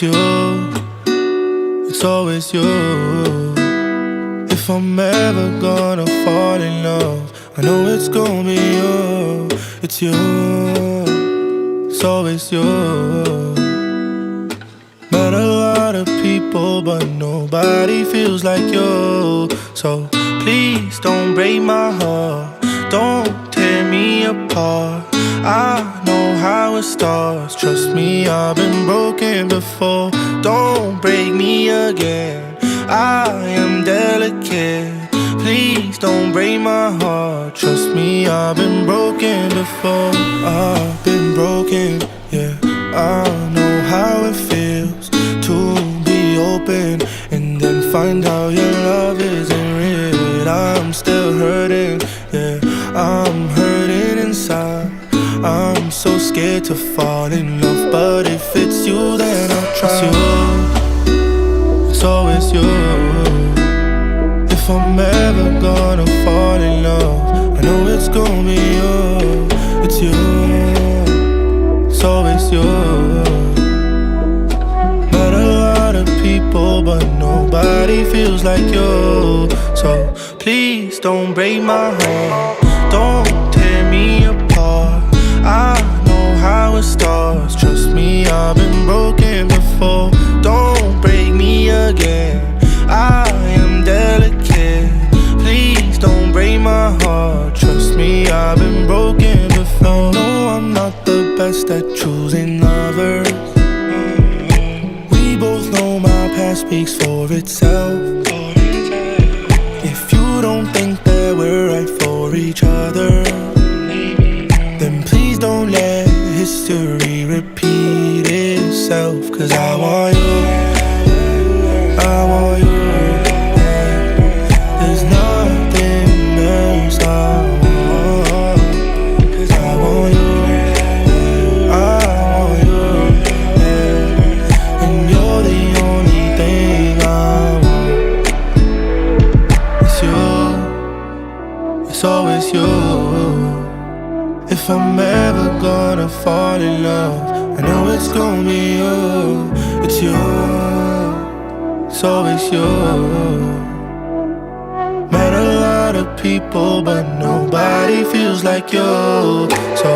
It's you, it's always you. If I'm ever gonna fall in love, I know it's gonna be you. It's you, it's always you. Met a lot of people, but nobody feels like you. So please don't break my heart, don't tear me apart. I know how it starts, trust me, I've been broken before. Don't break me again, I am delicate. Please don't break my heart, trust me, I've been broken before. I've been broken, yeah, I know how it feels to be open and then find out your love isn't real. I'm still hurting, yeah, I'm hurting inside. I'm so scared to fall in love, but if it's you, then I'll try. It's you, it's always you. If I'm ever gonna fall in love, I know it's gonna be you. It's you, it's always you. Met a lot of people, but nobody feels like you. So please don't break my heart, don't tear me apart. I know how it starts, trust me, I've been broken before. Don't break me again, I am delicate. Please don't break my heart, trust me, I've been broken before. No, I'm not the best at choosing lovers. We both know my past speaks for itself. If you don't think that we're right for each other, then please don't let history repeat itself. Cause I want you, I want you. There's nothing else I want. Cause I want you, I want you, and you're the only thing I want. It's you, it's always you. If I'm ever gonna fall in love, I know it's gonna be you. It's you, it's always you. Met a lot of people, but nobody feels like you. So